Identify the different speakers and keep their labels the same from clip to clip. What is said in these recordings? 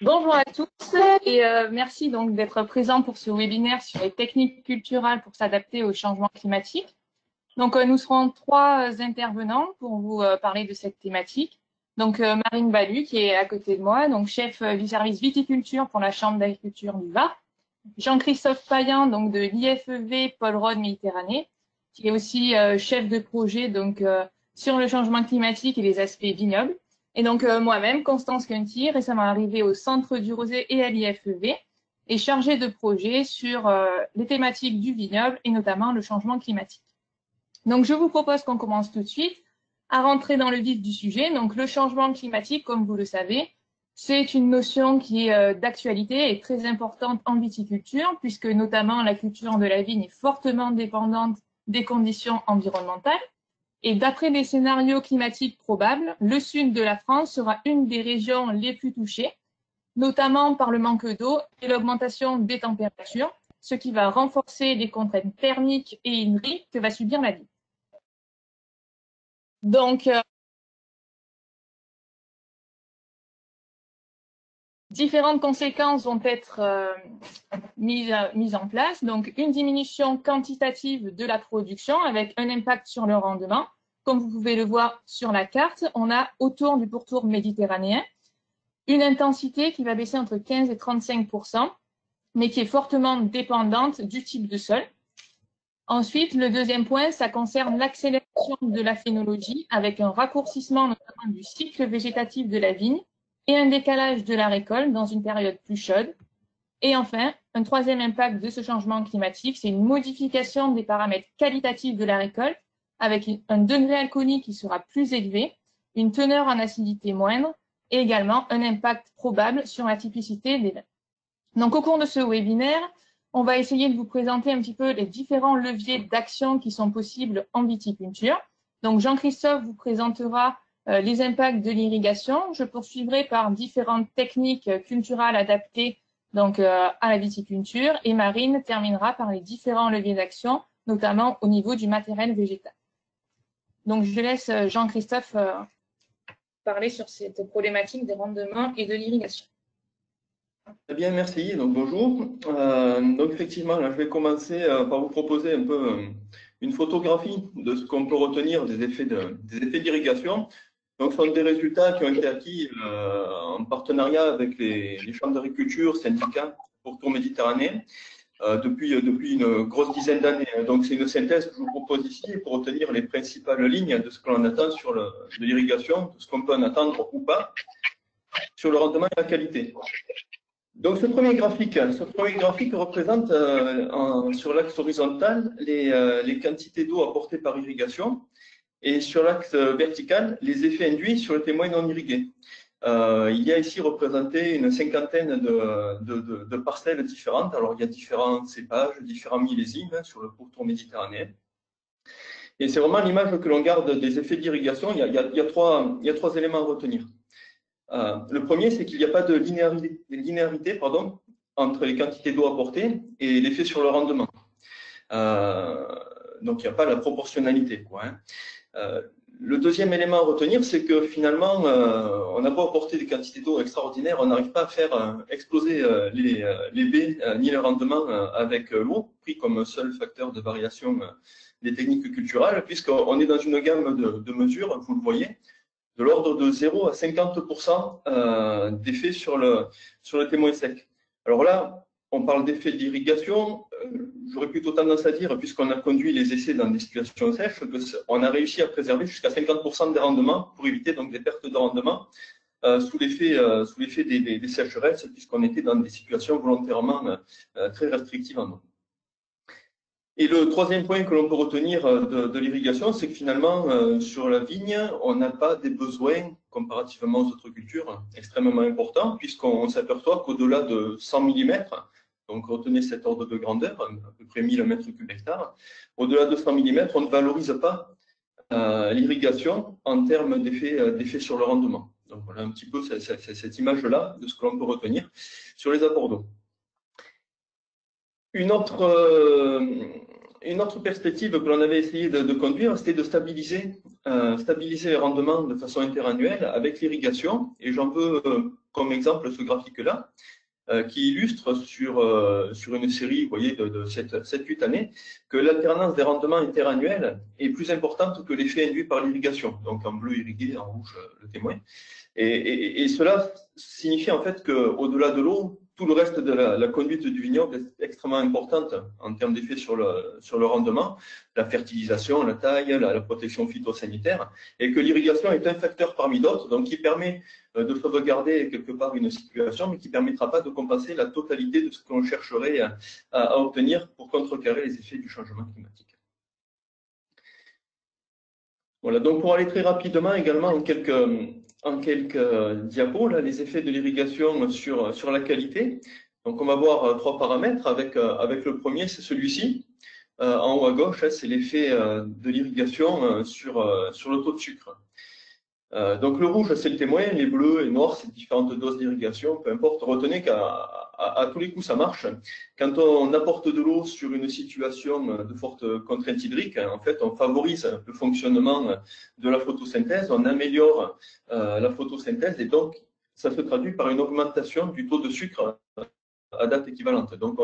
Speaker 1: Bonjour à tous et merci donc d'être présents pour ce webinaire sur les techniques culturales pour s'adapter au changement climatique. Donc nous serons trois intervenants pour vous parler de cette thématique. Donc Marine Balu qui est à côté de moi, donc chef du service viticulture pour la Chambre d'agriculture du Var. Jean-Christophe Payen donc de l'IFEV Paul Rhôde Méditerranée, qui est aussi chef de projet donc sur le changement climatique et les aspects vignobles. Et donc moi-même, Constance Cunty, récemment arrivée au Centre du Rosé et à l'IFEV, et chargée de projet sur les thématiques du vignoble et notamment le changement climatique. Donc je vous propose qu'on commence tout de suite à rentrer dans le vif du sujet. Donc le changement climatique, comme vous le savez, c'est une notion qui est d'actualité et très importante en viticulture, puisque notamment la culture de la vigne est fortement dépendante des conditions environnementales. Et d'après les scénarios climatiques probables, le sud de la France sera une des régions les plus touchées, notamment par le manque d'eau et l'augmentation des températures, ce qui va renforcer les contraintes thermiques et hydriques que va subir la vigne. Donc, différentes conséquences vont être mises en place. Donc, une diminution quantitative de la production avec un impact sur le rendement. Comme vous pouvez le voir sur la carte, on a autour du pourtour méditerranéen une intensité qui va baisser entre 15 et 35%, mais qui est fortement dépendante du type de sol. Ensuite, le deuxième point, ça concerne l'accélération de la phénologie avec un raccourcissement notamment du cycle végétatif de la vigne et un décalage de la récolte dans une période plus chaude. Et enfin, un troisième impact de ce changement climatique, c'est une modification des paramètres qualitatifs de la récolte avec un degré alcoolique qui sera plus élevé, une teneur en acidité moindre et également un impact probable sur la typicité des vins. Donc, au cours de ce webinaire, on va essayer de vous présenter un petit peu les différents leviers d'action qui sont possibles en viticulture. Donc, Jean-Christophe vous présentera les impacts de l'irrigation. Je poursuivrai par différentes techniques culturales adaptées donc, à la viticulture. Et Marine terminera par les différents leviers d'action, notamment au niveau du matériel végétal. Donc, je laisse Jean-Christophe parler sur cette problématique des rendements et de l'irrigation.
Speaker 2: Très bien, merci. Donc bonjour. Donc effectivement, là, je vais commencer par vous proposer un peu une photographie de ce qu'on peut retenir des effets d'irrigation. Donc, ce sont des résultats qui ont été acquis en partenariat avec les chambres d'agriculture, syndicats, pourtour Méditerranée, depuis une grosse dizaine d'années. Donc, c'est une synthèse que je vous propose ici pour retenir les principales lignes de ce que l'on attend sur de l'irrigation, de ce qu'on peut en attendre ou pas sur le rendement et la qualité. Donc, ce premier graphique représente sur l'axe horizontal les quantités d'eau apportées par irrigation et sur l'axe vertical les effets induits sur le témoin non irrigué. Il y a ici représenté une cinquantaine de parcelles différentes. Alors, il y a différents cépages, différents millésimes sur le pourtour méditerranéen. Et c'est vraiment l'image que l'on garde des effets d'irrigation. Il y a trois éléments à retenir. Le premier, c'est qu'il n'y a pas de linéarité entre les quantités d'eau apportées et l'effet sur le rendement. Donc, il n'y a pas la proportionnalité, quoi, hein. Le deuxième élément à retenir, c'est que finalement, on n'a pas apporté des quantités d'eau extraordinaires, on n'arrive pas à faire exploser les baies ni le rendement avec l'eau, pris comme seul facteur de variation des techniques culturales, puisqu'on est dans une gamme de mesures, vous le voyez, de l'ordre de 0 à 50% d'effet sur le témoin sec. Alors là, on parle d'effet d'irrigation. J'aurais plutôt tendance à dire, puisqu'on a conduit les essais dans des situations sèches, qu'on a réussi à préserver jusqu'à 50% des rendements pour éviter donc des pertes de rendement sous l'effet des sécheresses, puisqu'on était dans des situations volontairement très restrictives en eau. Et le troisième point que l'on peut retenir de l'irrigation, c'est que finalement, sur la vigne, on n'a pas des besoins, comparativement aux autres cultures, extrêmement importants, puisqu'on s'aperçoit qu'au-delà de 100 mm, donc retenez cet ordre de grandeur, à peu près 1000 m3/hectare, au-delà de 100 mm, on ne valorise pas l'irrigation en termes d'effet sur le rendement. Donc voilà un petit peu cette image-là de ce que l'on peut retenir sur les apports d'eau. Une autre perspective que l'on avait essayé de conduire, c'était de stabiliser stabiliser les rendements de façon interannuelle avec l'irrigation. Et j'en veux comme exemple ce graphique-là, qui illustre sur une série, vous voyez, de 7-8 années, que l'alternance des rendements interannuels est plus importante que l'effet induit par l'irrigation. Donc en bleu irrigué, en rouge le témoin. Et cela signifie en fait qu'au-delà de l'eau, tout le reste de la conduite du vignoble est extrêmement importante en termes d'effet sur le rendement, la fertilisation, la taille, la protection phytosanitaire, et que l'irrigation est un facteur parmi d'autres, donc qui permet de sauvegarder quelque part une situation, mais qui ne permettra pas de compenser la totalité de ce qu'on chercherait à obtenir pour contrecarrer les effets du changement climatique. Voilà, donc pour aller très rapidement également en quelques diapos, là, les effets de l'irrigation sur la qualité. Donc on va voir 3 paramètres avec le premier, c'est celui-ci. En haut à gauche, c'est l'effet de l'irrigation sur le taux de sucre. Donc le rouge, c'est le témoin, les bleus et noirs, c'est différentes doses d'irrigation, peu importe. Retenez qu'à tous les coups, ça marche. Quand on apporte de l'eau sur une situation de forte contrainte hydrique, en fait, on favorise le fonctionnement de la photosynthèse, on améliore la photosynthèse et donc ça se traduit par une augmentation du taux de sucre à date équivalente. Donc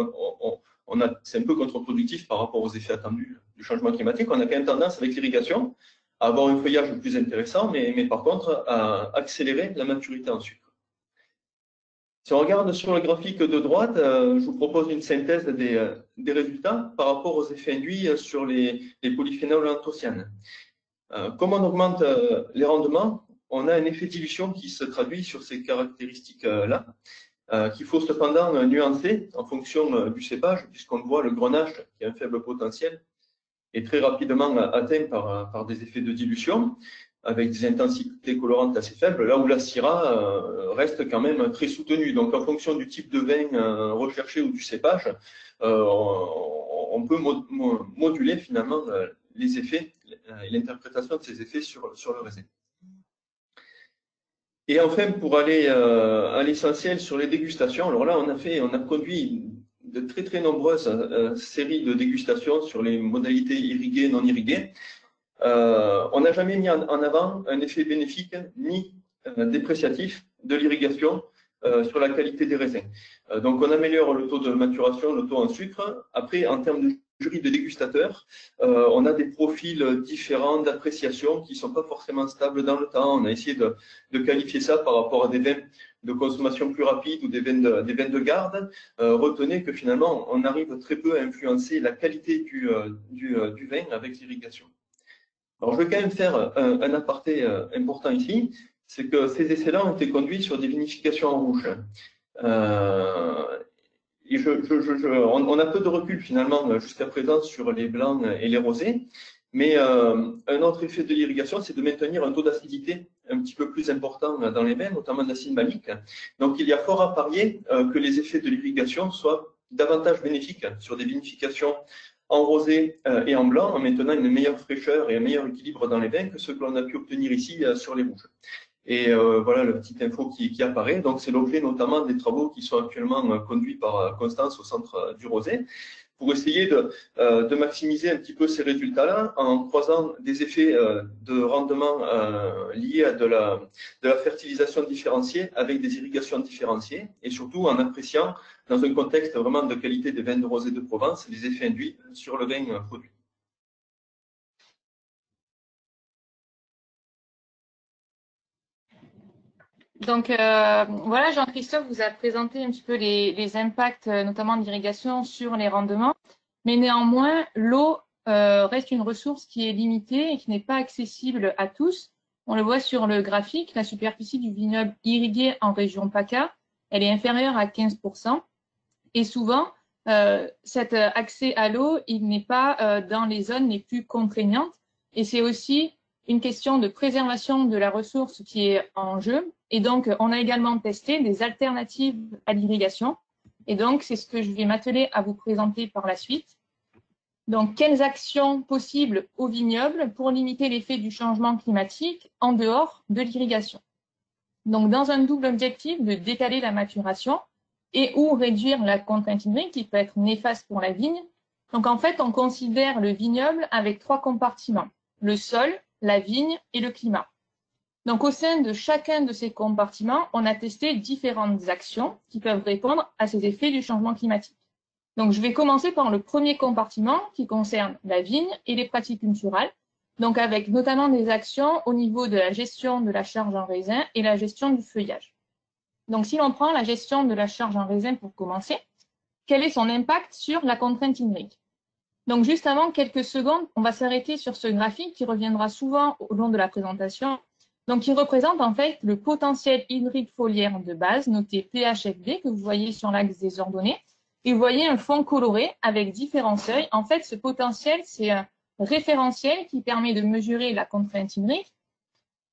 Speaker 2: c'est un peu contre-productif par rapport aux effets attendus du changement climatique. On a quand même tendance avec l'irrigation à avoir un feuillage plus intéressant, mais par contre à accélérer la maturité en sucre. Si on regarde sur le graphique de droite, je vous propose une synthèse des résultats par rapport aux effets induits sur les polyphénols anthocyanes. Comme on augmente les rendements, on a un effet dilution qui se traduit sur ces caractéristiques-là, qu'il faut cependant nuancer en fonction du cépage, puisqu'on voit le grenache, qui a un faible potentiel, est très rapidement atteint par des effets de dilution, avec des intensités colorantes assez faibles, là où la Syrah reste quand même très soutenue. Donc en fonction du type de vin recherché ou du cépage, on peut moduler finalement les effets et l'interprétation de ces effets sur le raisin. Et enfin, pour aller à l'essentiel sur les dégustations, alors là on a conduit de très nombreuses séries de dégustations sur les modalités irriguées, non irriguées. On n'a jamais mis en avant un effet bénéfique ni dépréciatif de l'irrigation sur la qualité des raisins. Donc on améliore le taux de maturation, le taux en sucre. Après, en termes de jury de dégustateurs, on a des profils différents d'appréciation qui ne sont pas forcément stables dans le temps. On a essayé de qualifier ça par rapport à des vins de consommation plus rapide ou des vins de garde. Retenez que finalement, on arrive très peu à influencer la qualité du vin avec l'irrigation. Alors, je vais quand même faire un aparté important ici, c'est que ces essais-là ont été conduits sur des vinifications en rouge. Et on a peu de recul finalement jusqu'à présent sur les blancs et les rosés, mais un autre effet de l'irrigation, c'est de maintenir un taux d'acidité un petit peu plus important dans les vins, notamment d'acide malique. Donc il y a fort à parier que les effets de l'irrigation soient davantage bénéfiques sur des vinifications en rosé et en blanc, en maintenant une meilleure fraîcheur et un meilleur équilibre dans les vins que ce que l'on a pu obtenir ici sur les rouges. Et voilà la petite info qui apparaît. Donc c'est l'objet notamment des travaux qui sont actuellement conduits par Constance au Centre du Rosé, pour essayer de maximiser un petit peu ces résultats-là en croisant des effets de rendement liés à de la fertilisation différenciée avec des irrigations différenciées et surtout en appréciant dans un contexte vraiment de qualité des vins de rosé de Provence les effets induits sur le vin produit.
Speaker 1: Donc voilà, Jean-Christophe vous a présenté un petit peu les impacts, notamment d'irrigation sur les rendements, mais néanmoins, l'eau reste une ressource qui est limitée et qui n'est pas accessible à tous. On le voit sur le graphique, la superficie du vignoble irrigué en région PACA, elle est inférieure à 15%. Et souvent, cet accès à l'eau, il n'est pas dans les zones les plus contraignantes. Et c'est aussi une question de préservation de la ressource qui est en jeu. Et donc, on a également testé des alternatives à l'irrigation. Et donc, c'est ce que je vais m'atteler à vous présenter par la suite. Donc, quelles actions possibles au vignoble pour limiter l'effet du changement climatique en dehors de l'irrigation? Donc, dans un double objectif de décaler la maturation et ou réduire la contrainte hydrique qui peut être néfaste pour la vigne. Donc, en fait, on considère le vignoble avec 3 compartiments. Le sol, la vigne et le climat. Donc, au sein de chacun de ces compartiments, on a testé différentes actions qui peuvent répondre à ces effets du changement climatique. Donc, je vais commencer par le premier compartiment qui concerne la vigne et les pratiques culturales, donc avec notamment des actions au niveau de la gestion de la charge en raisin et la gestion du feuillage. Donc, si l'on prend la gestion de la charge en raisin pour commencer, quel est son impact sur la contrainte hydrique? Donc, juste avant quelques secondes, on va s'arrêter sur ce graphique qui reviendra souvent au long de la présentation. Donc, qui représente en fait le potentiel hydrique foliaire de base, noté PHFB, que vous voyez sur l'axe des ordonnées. Et vous voyez un fond coloré avec différents seuils. En fait, ce potentiel, c'est un référentiel qui permet de mesurer la contrainte hydrique.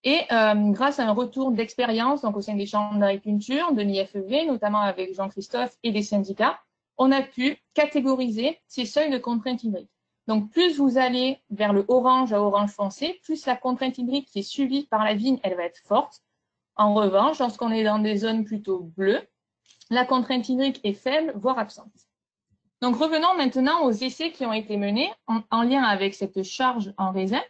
Speaker 1: Et grâce à un retour d'expérience donc au sein des chambres d'agriculture, de l'IFEV, notamment avec Jean-Christophe et des syndicats, on a pu catégoriser ces seuils de contrainte hydrique. Donc, plus vous allez vers le orange à orange foncé, plus la contrainte hydrique qui est subie par la vigne, elle va être forte. En revanche, lorsqu'on est dans des zones plutôt bleues, la contrainte hydrique est faible, voire absente. Donc, revenons maintenant aux essais qui ont été menés en lien avec cette charge en raisin.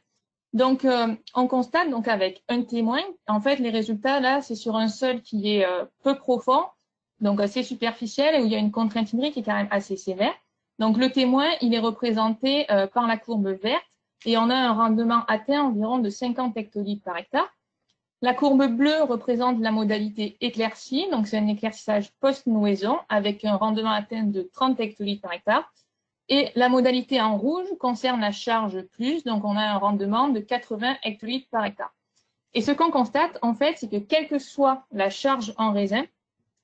Speaker 1: Donc, on constate donc avec un témoin, en fait, les résultats là, c'est sur un sol qui est peu profond, donc assez superficiel, et où il y a une contrainte hydrique qui est quand même assez sévère. Donc, le témoin, il est représenté par la courbe verte et on a un rendement atteint environ de 50 hectolitres par hectare. La courbe bleue représente la modalité éclaircie, donc c'est un éclaircissage post-nouaison avec un rendement atteint de 30 hectolitres par hectare. Et la modalité en rouge concerne la charge plus, donc on a un rendement de 80 hectolitres par hectare. Et ce qu'on constate, en fait, c'est que quelle que soit la charge en raisin,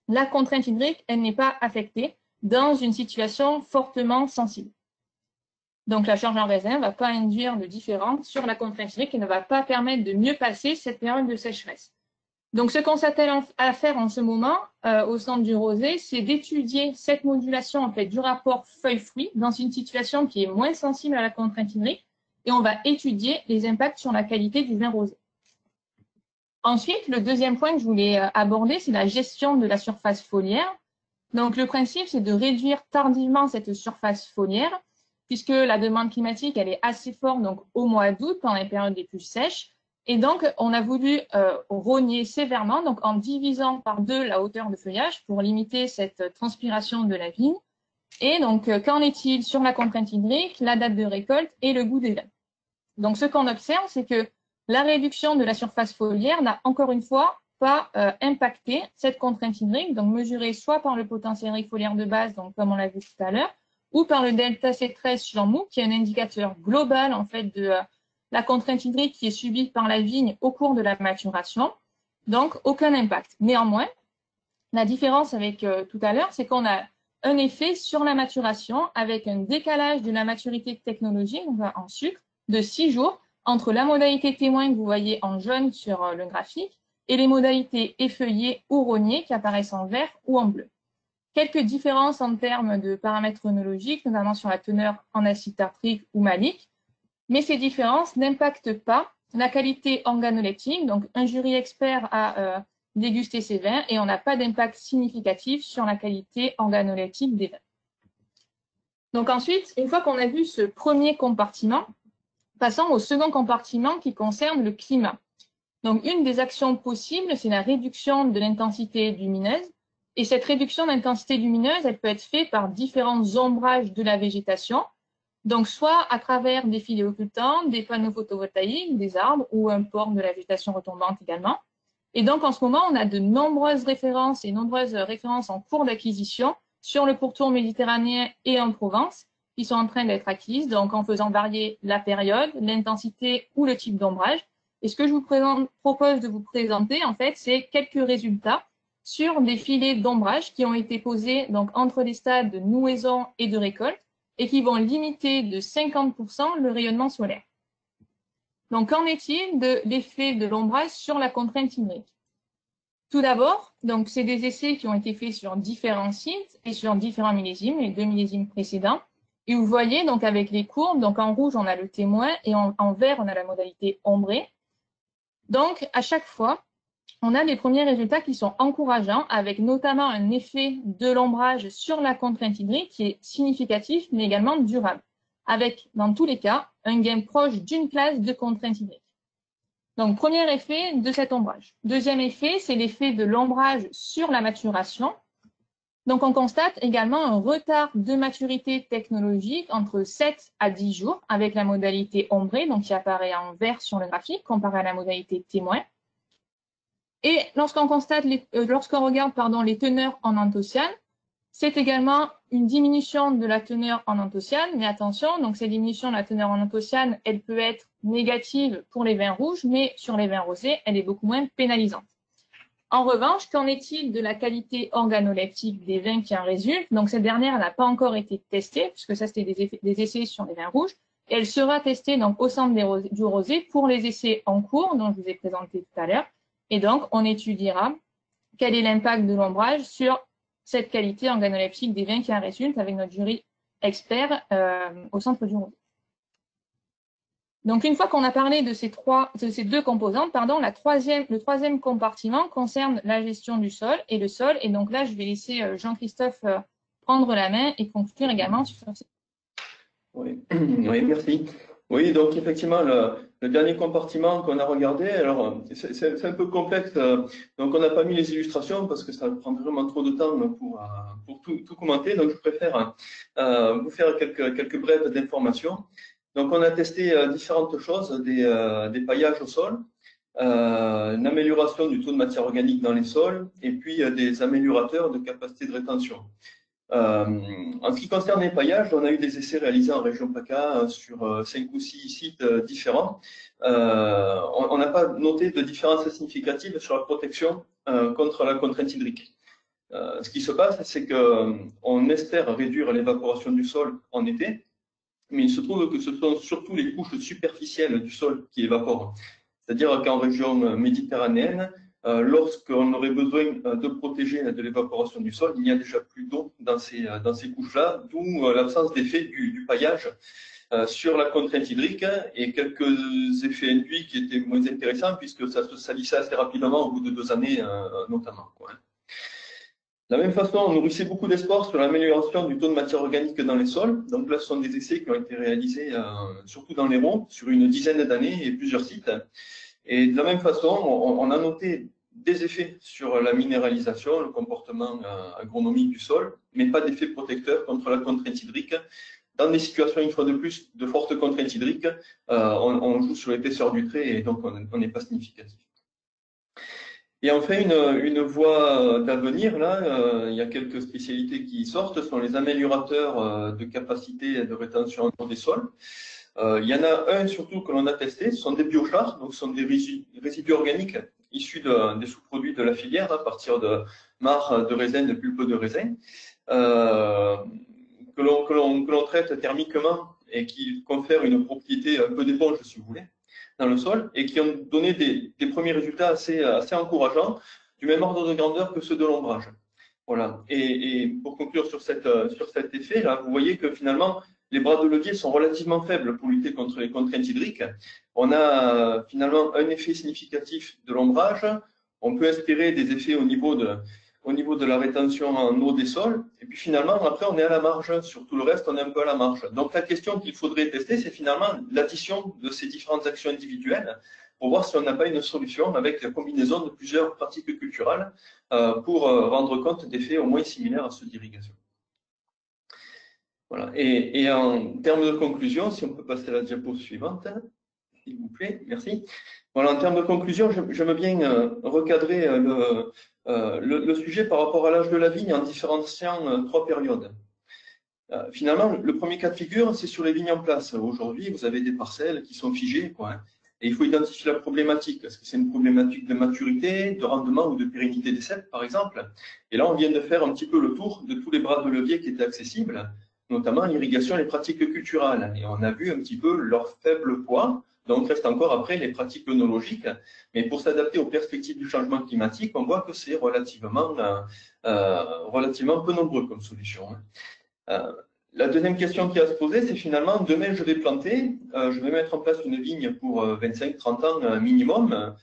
Speaker 1: la contrainte hydrique, elle n'est pas affectée dans une situation fortement sensible. Donc, la charge en raisin ne va pas induire de différence sur la contrainte hydrique et ne va pas permettre de mieux passer cette période de sécheresse. Donc, ce qu'on s'attelle à faire en ce moment au centre du Rosé, c'est d'étudier cette modulation en fait, du rapport feuille-fruit dans une situation qui est moins sensible à la contrainte hydrique et on va étudier les impacts sur la qualité du vin rosé. Ensuite, le deuxième point que je voulais aborder, c'est la gestion de la surface foliaire. Donc, le principe, c'est de réduire tardivement cette surface foliaire, puisque la demande climatique, elle est assez forte donc, au mois d'août, pendant les périodes les plus sèches. Et donc, on a voulu rogner sévèrement, donc en divisant par 2 la hauteur de feuillage pour limiter cette transpiration de la vigne. Et donc, qu'en est-il sur la contrainte hydrique, la date de récolte et le goût des vins? Donc, ce qu'on observe, c'est que la réduction de la surface foliaire n'a encore une fois pas impacté cette contrainte hydrique, donc mesurée soit par le potentiel hydrique foliaire de base, donc comme on l'a vu tout à l'heure, ou par le delta C13 Jean Mou, qui est un indicateur global en fait de la contrainte hydrique qui est subie par la vigne au cours de la maturation. Donc, aucun impact. Néanmoins, la différence avec tout à l'heure, c'est qu'on a un effet sur la maturation avec un décalage de la maturité technologique, donc en sucre, de 6 jours entre la modalité témoin que vous voyez en jaune sur le graphique et les modalités effeuillées ou rognées qui apparaissent en vert ou en bleu. Quelques différences en termes de paramètres œnologiques, notamment sur la teneur en acide tartrique ou malique, mais ces différences n'impactent pas la qualité organoleptique. Donc, un jury expert a dégusté ces vins et on n'a pas d'impact significatif sur la qualité organoleptique des vins. Donc ensuite, une fois qu'on a vu ce premier compartiment, passons au second compartiment qui concerne le climat. Donc, une des actions possibles, c'est la réduction de l'intensité lumineuse. Et cette réduction d'intensité lumineuse, elle peut être faite par différents ombrages de la végétation. Donc, soit à travers des filets occultants, des panneaux photovoltaïques, des arbres ou un port de la végétation retombante également. Et donc, en ce moment, on a de nombreuses références et nombreuses références en cours d'acquisition sur le pourtour méditerranéen et en Provence qui sont en train d'être acquises, donc en faisant varier la période, l'intensité ou le type d'ombrage. Et ce que je vous propose de vous présenter, en fait, c'est quelques résultats sur des filets d'ombrage qui ont été posés donc, entre les stades de nouaison et de récolte et qui vont limiter de 50% le rayonnement solaire. Donc, qu'en est-il de l'effet de l'ombrage sur la contrainte hydrique? Tout d'abord, donc c'est des essais qui ont été faits sur différents sites et sur différents millésimes, les 2 millésimes précédents. Et vous voyez, donc avec les courbes, donc en rouge, on a le témoin et en vert, on a la modalité ombrée. Donc, à chaque fois, on a des premiers résultats qui sont encourageants, avec notamment un effet de l'ombrage sur la contrainte hydrique qui est significatif, mais également durable, avec, dans tous les cas, un gain proche d'une classe de contrainte hydrique. Donc, premier effet de cet ombrage. Deuxième effet, c'est l'effet de l'ombrage sur la maturation. Donc, on constate également un retard de maturité technologique entre 7 à 10 jours avec la modalité ombrée, donc qui apparaît en vert sur le graphique, comparé à la modalité témoin. Et lorsqu'on constate, lorsqu'on regarde les teneurs en anthocyanes, c'est également une diminution de la teneur en anthocyanes, mais attention, donc cette diminution de la teneur en anthocyanes, elle peut être négative pour les vins rouges, mais sur les vins rosés, elle est beaucoup moins pénalisante. En revanche, qu'en est-il de la qualité organoleptique des vins qui en résultent? Donc cette dernière n'a pas encore été testée, puisque ça c'était des essais sur les vins rouges, et elle sera testée donc au centre du rosé pour les essais en cours, dont je vous ai présenté tout à l'heure, et donc on étudiera quel est l'impact de l'ombrage sur cette qualité organoleptique des vins qui en résultent avec notre jury expert au centre du rosé. Donc, une fois qu'on a parlé de ces deux composantes, le troisième compartiment concerne la gestion du sol. Et donc là, je vais laisser Jean-Christophe prendre la main et conclure également sur ce.
Speaker 2: Oui, oui, merci. Oui, donc effectivement, le dernier compartiment qu'on a regardé, alors c'est un peu complexe, donc on n'a pas mis les illustrations parce que ça prend vraiment trop de temps pour tout commenter, donc je préfère vous faire quelques brèves d'informations. Donc on a testé différentes choses, des paillages au sol, une amélioration du taux de matière organique dans les sols et puis des améliorateurs de capacité de rétention. En ce qui concerne les paillages, on a eu des essais réalisés en région PACA sur 5 ou 6 sites différents. On n'a pas noté de différence significative sur la protection contre la contrainte hydrique. Ce qui se passe, c'est qu'on espère réduire l'évaporation du sol en été, mais il se trouve que ce sont surtout les couches superficielles du sol qui évaporent. C'est-à-dire qu'en région méditerranéenne, lorsqu'on aurait besoin de protéger de l'évaporation du sol, il n'y a déjà plus d'eau dans ces couches-là, d'où l'absence d'effet du paillage sur la contrainte hydrique et quelques effets induits qui étaient moins intéressants puisque ça se salissait assez rapidement au bout de 2 années notamment. De la même façon, on nourrissait beaucoup d'espoir sur l'amélioration du taux de matière organique dans les sols. Donc là, ce sont des essais qui ont été réalisés surtout dans l'Hérault sur une dizaine d'années et plusieurs sites. Et de la même façon, on a noté des effets sur la minéralisation, le comportement agronomique du sol, mais pas d'effet protecteur contre la contrainte hydrique. Dans des situations, une fois de plus, de forte contrainte hydrique, on joue sur l'épaisseur du trait et donc on n'est pas significatif. Et enfin, une voie d'avenir, là, il y a quelques spécialités qui sortent, ce sont les améliorateurs de capacité de rétention des sols. Il y en a un surtout que l'on a testé, ce sont des biochars, donc ce sont des résidus organiques issus des sous-produits de la filière, à partir de marcs de raisin, de pulpe de raisin, que l'on traite thermiquement et qui confèrent une propriété un peu d'éponge, si vous voulez, dans le sol, et qui ont donné des premiers résultats assez encourageants, du même ordre de grandeur que ceux de l'ombrage. Voilà. Et pour conclure sur cet effet, là, vous voyez que finalement, les bras de levier sont relativement faibles pour lutter contre les contraintes hydriques. On a finalement un effet significatif de l'ombrage. On peut espérer des effets au niveau de la rétention en eau des sols. Et puis finalement, après, on est à la marge. Sur tout le reste, on est un peu à la marge. Donc la question qu'il faudrait tester, c'est finalement l'addition de ces différentes actions individuelles pour voir si on n'a pas une solution avec la combinaison de plusieurs pratiques culturelles pour rendre compte d'effets au moins similaires à ceux d'irrigation. Voilà. Et en termes de conclusion, si on peut passer à la diapo suivante, s'il vous plaît, merci. Voilà, en termes de conclusion, j'aime bien recadrer le sujet par rapport à l'âge de la vigne en différenciant 3 périodes. Finalement, le premier cas de figure, c'est sur les vignes en place. Aujourd'hui, vous avez des parcelles qui sont figées, quoi, hein, et il faut identifier la problématique. Est-ce que c'est une problématique de maturité, de rendement ou de pérennité des ceps, par exemple? Et là, on vient de faire un petit peu le tour de tous les bras de levier qui étaient accessibles, notamment l'irrigation et les pratiques culturales. Et on a vu un petit peu leur faible poids. Donc, reste encore après les pratiques œnologiques. Mais pour s'adapter aux perspectives du changement climatique, on voit que c'est relativement peu nombreux comme solution. La deuxième question qui a à se poser, c'est finalement, demain je vais planter, je vais mettre en place une vigne pour 25-30 ans minimum.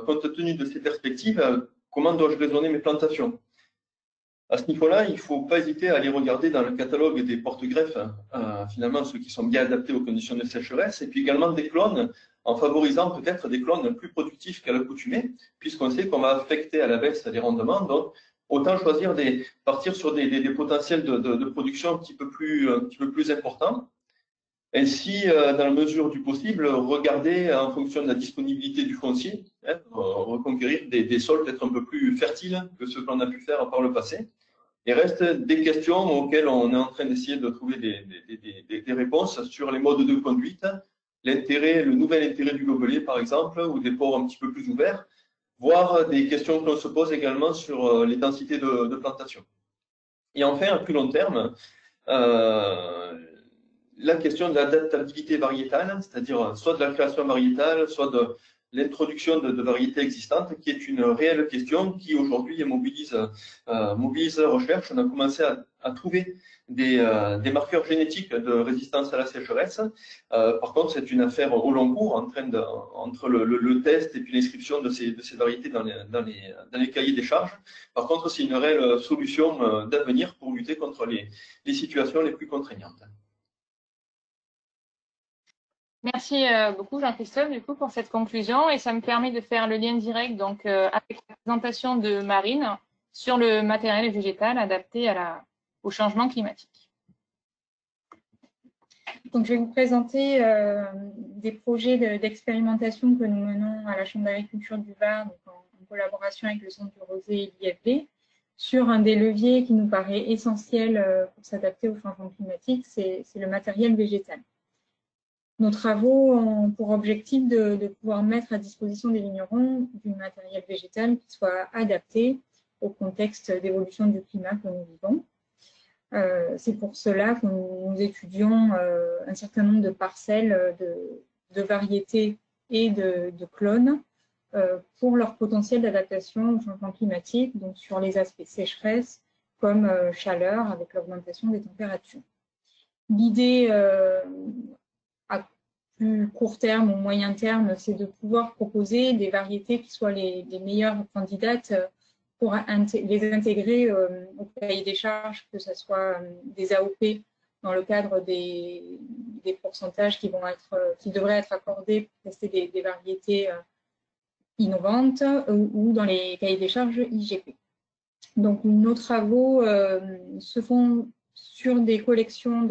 Speaker 2: Compte tenu de ces perspectives, comment dois-je raisonner mes plantations? À ce niveau-là, il ne faut pas hésiter à aller regarder dans le catalogue des porte-greffes, finalement ceux qui sont bien adaptés aux conditions de sécheresse, et puis également des clones en favorisant peut-être des clones plus productifs qu'à l'accoutumée, puisqu'on sait qu'on va affecter à la baisse les rendements. Donc, autant choisir partir sur des potentiels de production un petit peu plus importants. Ainsi, dans la mesure du possible, regarder en fonction de la disponibilité du foncier, hein, reconquérir des sols peut-être un peu plus fertiles que ce qu'on a pu faire par le passé. Il reste des questions auxquelles on est en train d'essayer de trouver des réponses sur les modes de conduite, le nouvel intérêt du gobelet par exemple, ou des ports un petit peu plus ouverts, voire des questions que l'on se pose également sur les densités de plantation. Et enfin, à plus long terme, la question de l'adaptabilité variétale, c'est-à-dire soit de la création variétale, soit de l'introduction de variétés existantes, qui est une réelle question qui aujourd'hui mobilise la recherche. On a commencé à trouver des marqueurs génétiques de résistance à la sécheresse. Par contre, c'est une affaire au long cours entre le test et puis l'inscription de ces variétés dans les cahiers des charges. Par contre, c'est une réelle solution d'avenir pour lutter contre les situations les plus contraignantes.
Speaker 1: Merci beaucoup Jean-Christophe du coup pour cette conclusion et ça me permet de faire le lien direct donc avec la présentation de Marine sur le matériel végétal adapté au changement climatique.
Speaker 3: Donc je vais vous présenter des projets d'expérimentation que nous menons à la Chambre d'agriculture du Var, donc en collaboration avec le Centre du Rosé et l'IFB, sur un des leviers qui nous paraît essentiel pour s'adapter au changement climatique, c'est le matériel végétal. Nos travaux ont pour objectif de pouvoir mettre à disposition des vignerons du matériel végétal qui soit adapté au contexte d'évolution du climat que nous vivons. C'est pour cela que nous étudions un certain nombre de parcelles de variétés et de clones pour leur potentiel d'adaptation au changement climatique, donc sur les aspects sécheresse comme chaleur avec l'augmentation des températures. L'idée à plus court terme ou moyen terme, c'est de pouvoir proposer des variétés qui soient les meilleures candidates pour les intégrer au cahier des charges, que ce soit des AOP dans le cadre des pourcentages qui devraient être accordés pour tester des variétés innovantes ou dans les cahiers des charges IGP. Donc nos travaux se font sur des collections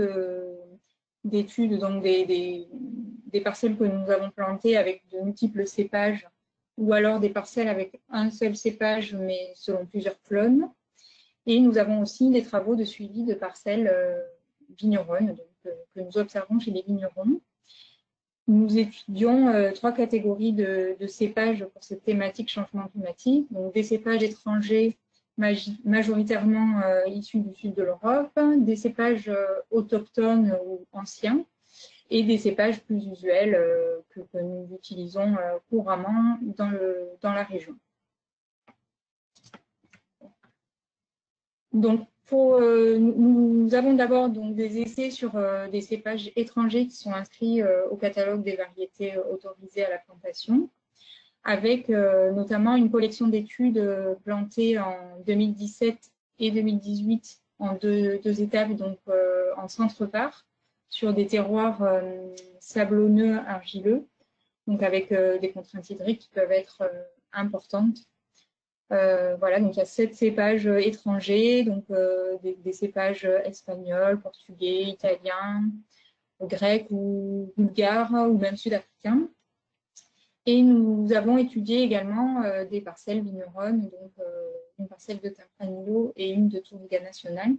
Speaker 3: d'études, donc des parcelles que nous avons plantées avec de multiples cépages ou alors des parcelles avec un seul cépage mais selon plusieurs clones. Et nous avons aussi des travaux de suivi de parcelles vigneronnes que nous observons chez les vignerons. Nous étudions 3 catégories de cépages pour cette thématique changement climatique, donc des cépages étrangers majoritairement issus du sud de l'Europe, des cépages autochtones ou anciens, et des cépages plus usuels que nous utilisons couramment dans la région. Donc, nous avons d'abord des essais sur des cépages étrangers qui sont inscrits au catalogue des variétés autorisées à la plantation, avec notamment une collection d'études plantées en 2017 et 2018 en deux étapes, donc en centre-part, sur des terroirs sablonneux, argileux, donc avec des contraintes hydriques qui peuvent être importantes. Voilà, donc il y a 7 cépages étrangers, donc des cépages espagnols, portugais, italiens, grecs ou bulgares ou même sud-africains. Et nous avons étudié également des parcelles vigneronnes, donc une parcelle de Tempranillo et une de Touriga Nacional,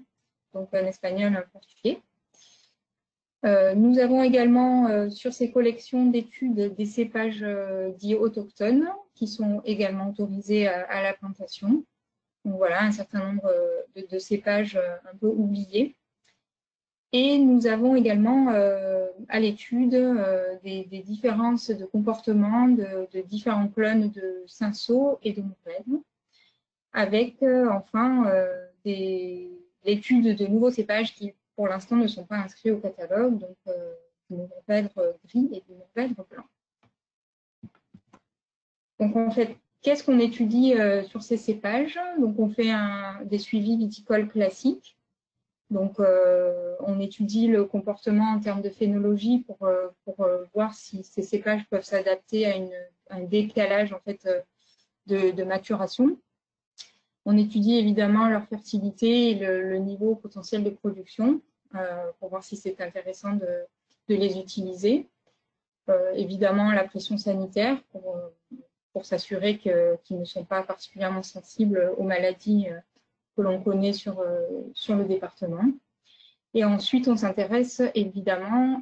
Speaker 3: donc un espagnol et un portugais. Nous avons également sur ces collections d'études des cépages dits autochtones qui sont également autorisés à la plantation. Donc voilà, un certain nombre de cépages un peu oubliés. Et nous avons également à l'étude des différences de comportement de différents clones de cinsault et de mourvèdre, avec enfin l'étude de nouveaux cépages qui, pour l'instant, ne sont pas inscrits au catalogue, donc du mourvèdre gris et du mourvèdre blanc. Donc en fait, qu'est-ce qu'on étudie sur ces cépages? Donc on fait des suivis viticoles classiques. Donc, on étudie le comportement en termes de phénologie pour voir si ces cépages peuvent s'adapter à un décalage en fait, de maturation. On étudie évidemment leur fertilité et le niveau potentiel de production pour voir si c'est intéressant de les utiliser. Évidemment, la pression sanitaire pour s'assurer qu'ils ne sont pas particulièrement sensibles aux maladies que l'on connaît sur le département. Et ensuite, on s'intéresse évidemment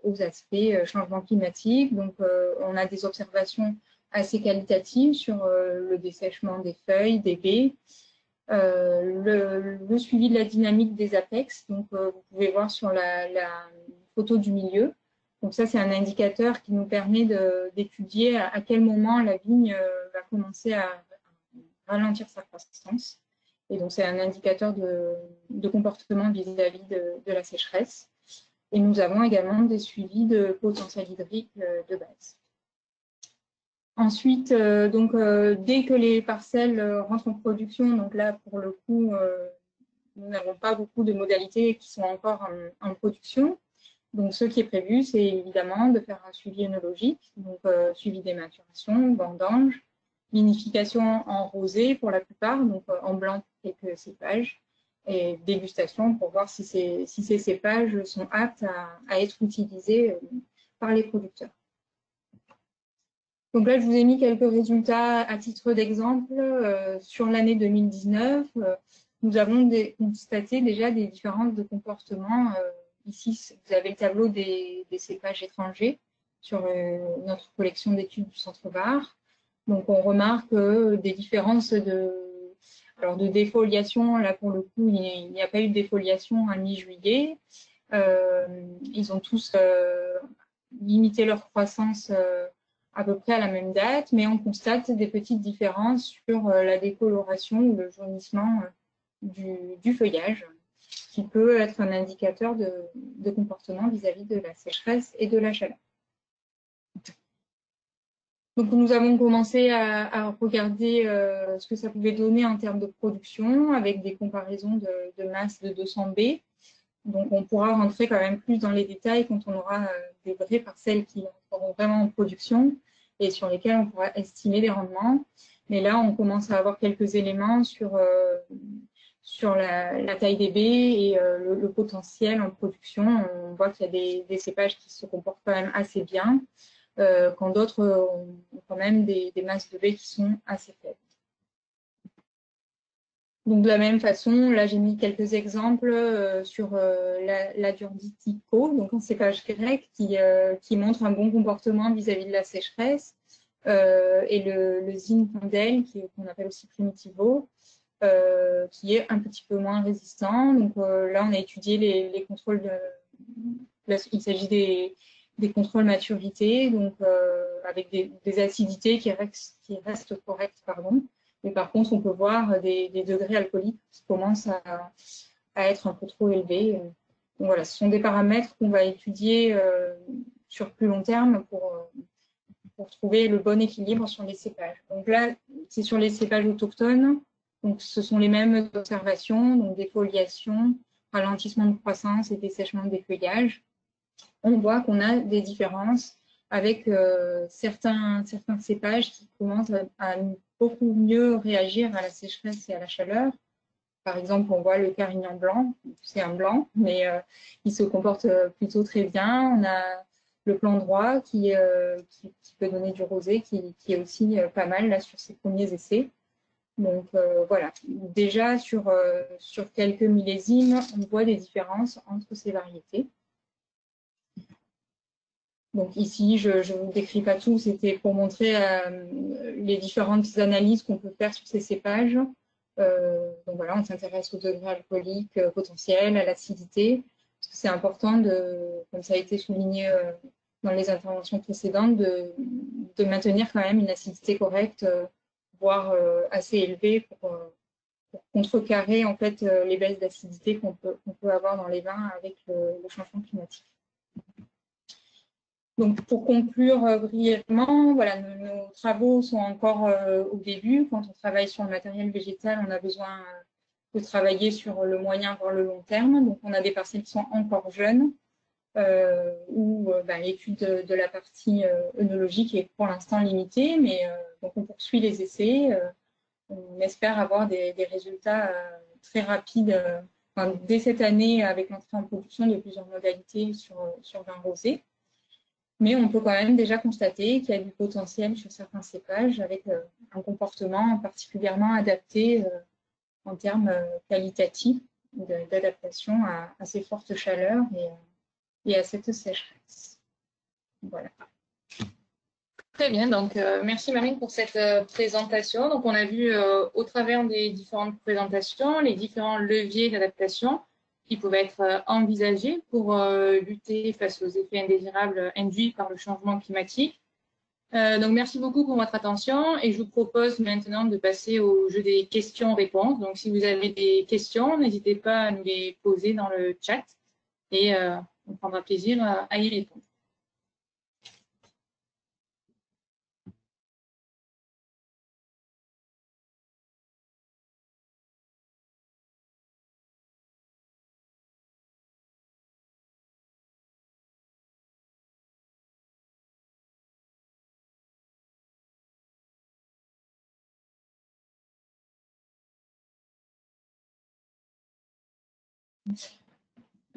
Speaker 3: aux aspects changement climatique. Donc, on a des observations assez qualitatives sur le dessèchement des feuilles, des baies, le suivi de la dynamique des apex. Donc, vous pouvez voir sur la photo du milieu. Donc, ça, c'est un indicateur qui nous permet d'étudier à quel moment la vigne va commencer à ralentir sa croissance. Et donc, c'est un indicateur de comportement vis-à-vis de la sécheresse. Et nous avons également des suivis de potentiel hydrique de base. Ensuite, dès que les parcelles rentrent en production, donc là, pour le coup, nous n'avons pas beaucoup de modalités qui sont encore en production. Donc, ce qui est prévu, c'est évidemment de faire un suivi œnologique, donc suivi des maturations, vendange, vinification en rosé pour la plupart, donc en blanc quelques cépages, et dégustation pour voir si ces cépages sont aptes à être utilisés par les producteurs. Donc là, je vous ai mis quelques résultats à titre d'exemple. Sur l'année 2019, nous avons constaté déjà des différences de comportement. Ici, vous avez le tableau des cépages étrangers sur notre collection d'études du Centre Var. Donc, on remarque des différences de défoliation. Là, pour le coup, il n'y a pas eu de défoliation à mi-juillet. Ils ont tous limité leur croissance à peu près à la même date, mais on constate des petites différences sur la décoloration ou le jaunissement du feuillage, qui peut être un indicateur de comportement vis-à-vis de la sécheresse et de la chaleur. Donc, nous avons commencé à regarder ce que ça pouvait donner en termes de production avec des comparaisons de masse de 200 B. Donc, on pourra rentrer quand même plus dans les détails quand on aura des vraies parcelles qui seront vraiment en production et sur lesquelles on pourra estimer les rendements. Mais là, on commence à avoir quelques éléments sur la taille des baies et le potentiel en production. On voit qu'il y a des cépages qui se comportent quand même assez bien, quand d'autres ont quand même des masses de baies qui sont assez faibles. Donc, de la même façon, là, j'ai mis quelques exemples sur la Durditico, donc un cépage grec qui montre un bon comportement vis-à-vis de la sécheresse, et le Zinfandel, qu'on appelle aussi Primitivo, qui est un petit peu moins résistant. Donc, là, on a étudié les contrôles il s'agit des contrôles maturité, donc avec des acidités qui restent correctes, pardon. Mais par contre, on peut voir des degrés alcooliques qui commencent à être un peu trop élevés. Donc voilà, ce sont des paramètres qu'on va étudier sur plus long terme pour trouver le bon équilibre sur les cépages. Donc là, c'est sur les cépages autochtones. Donc ce sont les mêmes observations, donc défoliation, ralentissement de croissance et dessèchement des feuillages. On voit qu'on a des différences avec certains cépages qui commencent à beaucoup mieux réagir à la sécheresse et à la chaleur. Par exemple, on voit le Carignan blanc, c'est un blanc, mais il se comporte plutôt très bien. On a le plan droit qui peut donner du rosé, qui est aussi pas mal là sur ses premiers essais. Donc voilà, déjà sur quelques millésimes, on voit des différences entre ces variétés. Donc ici, je ne vous décris pas tout, c'était pour montrer les différentes analyses qu'on peut faire sur ces cépages. Donc voilà, on s'intéresse au degré alcoolique potentiel, à l'acidité, parce que c'est important, comme ça a été souligné dans les interventions précédentes, de maintenir quand même une acidité correcte, voire assez élevée pour contrecarrer en fait les baisses d'acidité qu'on peut avoir dans les vins avec le changement climatique. Donc, pour conclure brièvement, voilà, nos travaux sont encore au début. Quand on travaille sur le matériel végétal, on a besoin travailler sur le moyen voire le long terme. Donc, on a des parcelles qui sont encore jeunes, où l'étude de la partie œnologique est pour l'instant limitée, mais donc on poursuit les essais. On espère avoir des résultats très rapides dès cette année avec l'entrée en production de plusieurs modalités sur vin rosé. Mais on peut quand même déjà constater qu'il y a du potentiel sur certains cépages avec un comportement particulièrement adapté en termes qualitatifs d'adaptation à ces fortes chaleurs et à cette sécheresse. Voilà.
Speaker 1: Très bien, donc merci Marine pour cette présentation. Donc on a vu au travers des différentes présentations les différents leviers d'adaptation qui pouvaient être envisagés pour lutter face aux effets indésirables induits par le changement climatique. Donc merci beaucoup pour votre attention et je vous propose maintenant de passer au jeu des questions-réponses. Donc si vous avez des questions, n'hésitez pas à nous les poser dans le chat et on prendra plaisir à y répondre.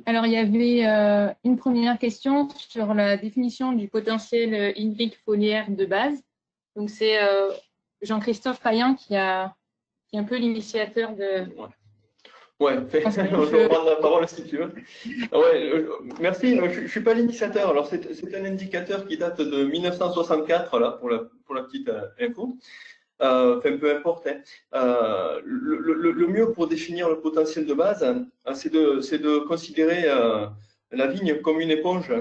Speaker 1: Alors, il y avait une première question sur la définition du potentiel hydrique foliaire de base. Donc, c'est Jean-Christophe Payen qui est un peu l'initiateur de…
Speaker 2: Ouais, je vais prendre la parole si tu veux. Ouais, merci, je ne suis pas l'initiateur. Alors, c'est un indicateur qui date de 1964, là, pour la petite info. Enfin, peu importe. Hein. Le mieux pour définir le potentiel de base, c'est de considérer la vigne comme une éponge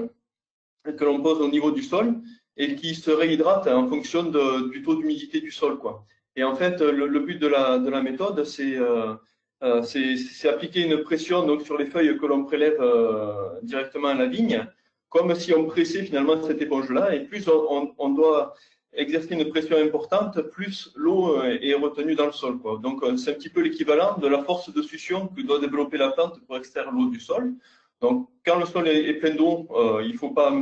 Speaker 2: que l'on pose au niveau du sol et qui se réhydrate en fonction du taux d'humidité du sol, quoi. Et en fait, le but de la méthode, c'est appliquer une pression donc, sur les feuilles que l'on prélève directement à la vigne, comme si on pressait finalement cette éponge-là. Et plus on doit exercer une pression importante, plus l'eau est retenue dans le sol, quoi. Donc, c'est un petit peu l'équivalent de la force de succion que doit développer la plante pour extraire l'eau du sol. Donc, quand le sol est plein d'eau, il ne faut pas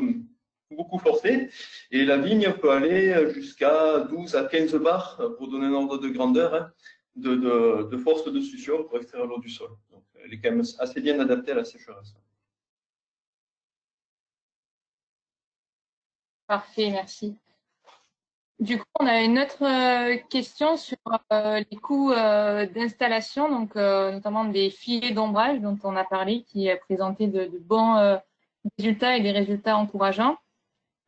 Speaker 2: beaucoup forcer. Et la vigne peut aller jusqu'à 12 à 15 bars, pour donner un ordre de grandeur, hein, de force de succion pour extraire l'eau du sol. Donc, elle est quand même assez bien adaptée à la sécheresse.
Speaker 1: Parfait, merci. Du coup, on a une autre question sur les coûts d'installation, donc notamment des filets d'ombrage dont on a parlé, qui présentaient de bons résultats et des résultats encourageants.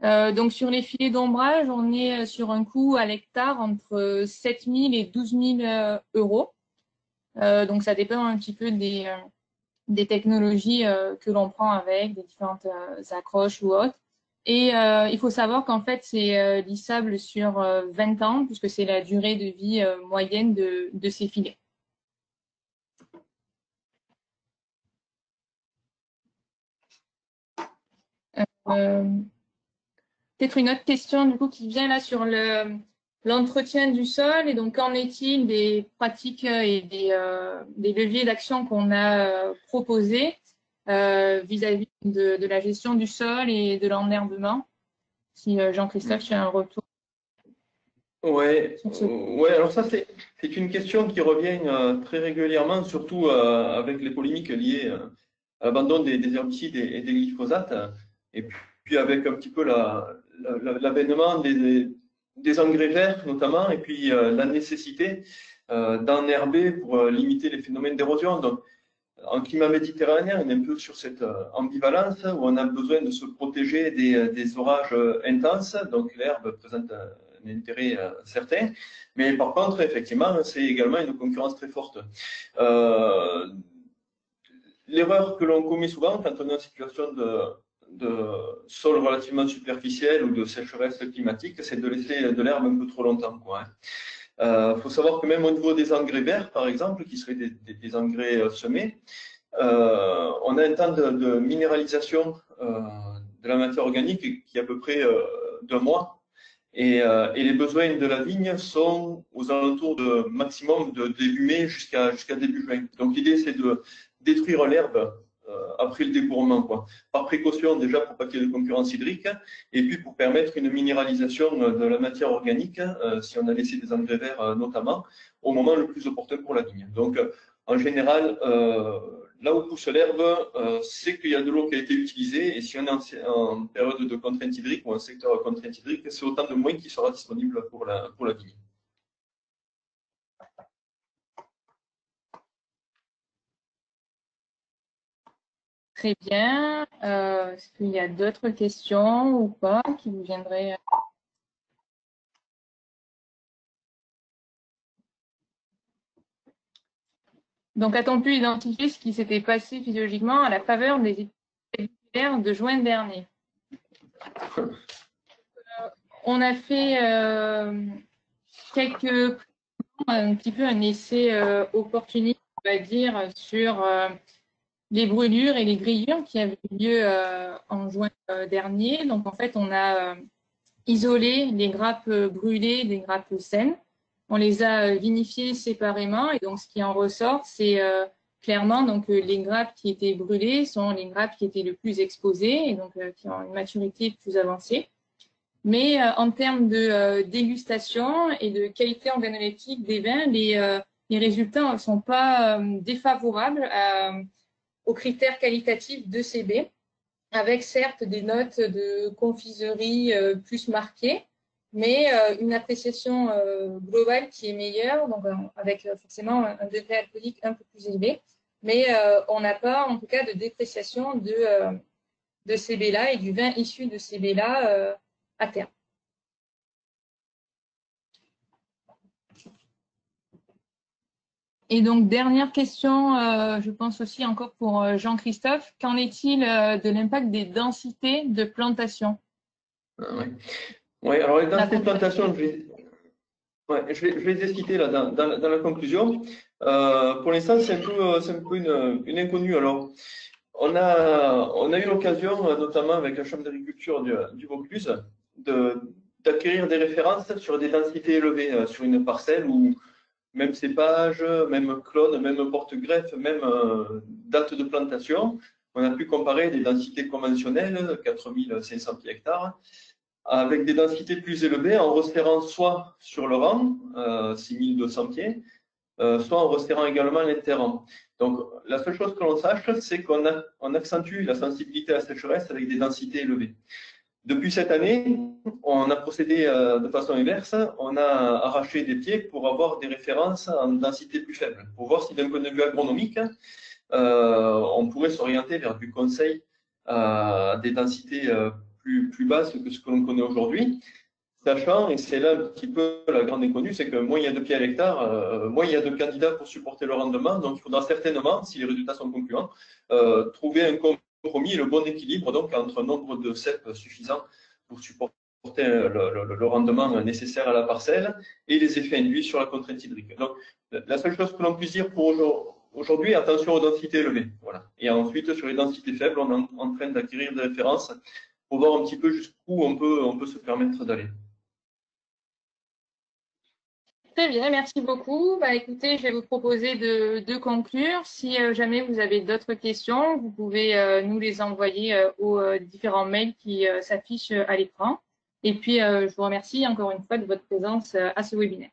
Speaker 1: Donc sur les filets d'ombrage, on est sur un coût à l'hectare entre 7 000 et 12 000 euros. Donc ça dépend un petit peu des technologies que l'on prend avec, des différentes accroches ou autres. Et il faut savoir qu'en fait, c'est lissable sur 20 ans, puisque c'est la durée de vie moyenne de ces filets. Peut-être une autre question du coup qui vient là sur l'entretien du sol. Et donc, qu'en est-il des pratiques et des leviers d'action qu'on a proposés vis-à-vis de la gestion du sol et de l'enherbement? Si Jean-Christophe, tu as un retour.
Speaker 2: Ouais, alors ça, c'est une question qui revient très régulièrement, surtout avec les polémiques liées à l'abandon des herbicides et des glyphosates, et puis avec un petit peu l'avènement des engrais verts notamment, et puis la nécessité d'enherber pour limiter les phénomènes d'érosion. Donc, en climat méditerranéen, on est un peu sur cette ambivalence où on a besoin de se protéger des orages intenses, donc l'herbe présente un intérêt certain, mais par contre, effectivement, c'est également une concurrence très forte. L'erreur que l'on commet souvent quand on est en situation de sol relativement superficiel ou de sécheresse climatique, c'est de laisser de l'herbe un peu trop longtemps, quoi. Faut savoir que même au niveau des engrais verts, par exemple, qui seraient des engrais semés, on a un temps de minéralisation de la matière organique qui est à peu près d'1 mois. Et les besoins de la vigne sont aux alentours de maximum de début mai jusqu'à début juin. Donc l'idée, c'est de détruire l'herbe après le débourrement, quoi. Par précaution déjà pour pas qu'il y ait de concurrence hydrique, et puis pour permettre une minéralisation de la matière organique, si on a laissé des engrais verts notamment, au moment le plus opportun pour la vigne. Donc en général, là où pousse l'herbe, c'est qu'il y a de l'eau qui a été utilisée, et si on est en période de contrainte hydrique ou un secteur de contrainte hydrique, c'est autant de moins qui sera disponible pour la vigne.
Speaker 1: Très bien. Est-ce qu'il y a d'autres questions ou pas qui vous viendraient? Donc, a-t-on pu identifier ce qui s'était passé physiologiquement à la faveur des études de juin dernier? On a fait un petit peu un essai opportuniste, on va dire, sur les brûlures et les grillures qui avaient lieu en juin dernier. Donc, en fait, on a isolé les grappes brûlées des grappes saines. On les a vinifiées séparément et donc ce qui en ressort, c'est clairement donc les grappes qui étaient brûlées sont les grappes qui étaient le plus exposées et donc qui ont une maturité plus avancée. Mais en termes de dégustation et de qualité organoleptique des vins, les résultats ne sont pas défavorables aux critères qualitatifs de CB, avec certes des notes de confiserie plus marquées, mais une appréciation globale qui est meilleure, donc avec forcément un degré alcoolique un peu plus élevé, mais on n'a pas en tout cas de dépréciation de ces baies-là et du vin issu de ces baies-là à terme. Et donc, dernière question, je pense aussi encore pour Jean-Christophe, qu'en est-il de l'impact des densités de plantation?
Speaker 2: Oui, alors les densités de plantation, je vais les citer là, dans la conclusion. Pour l'instant, c'est un peu une inconnue. Alors, on a eu l'occasion, notamment avec la Chambre d'agriculture du Vaucluse, d'acquérir des références sur des densités élevées sur une parcelle où même cépage, même clone, même porte-greffe, même date de plantation. On a pu comparer des densités conventionnelles, 4500 pieds hectares, avec des densités plus élevées en resserrant soit sur le rang, 6200 pieds, soit en resserrant également l'interrang. Donc, la seule chose que l'on sache, c'est qu'on accentue la sensibilité à la sécheresse avec des densités élevées. Depuis cette année, on a procédé de façon inverse. On a arraché des pieds pour avoir des références en densité plus faible, pour voir si d'un point de vue agronomique, on pourrait s'orienter vers du conseil à des densités plus basses que ce que l'on connaît aujourd'hui. Sachant, et c'est là un petit peu la grande inconnue, c'est que moins il y a de pieds à l'hectare, moins il y a de candidats pour supporter le rendement. Donc, il faudra certainement, si les résultats sont concluants, trouver un compromis et le bon équilibre donc entre un nombre de cèpes suffisant pour supporter le rendement nécessaire à la parcelle et les effets induits sur la contrainte hydrique. Donc, la seule chose que l'on puisse dire pour aujourd'hui, attention aux densités élevées. Voilà. Et ensuite, sur les densités faibles, on est en train d'acquérir des références pour voir un petit peu jusqu'où on peut se permettre d'aller.
Speaker 1: Très bien, merci beaucoup. Bah, écoutez, je vais vous proposer de conclure. Si jamais vous avez d'autres questions, vous pouvez nous les envoyer aux différents mails qui s'affichent à l'écran. Et puis, je vous remercie encore une fois de votre présence à ce webinaire.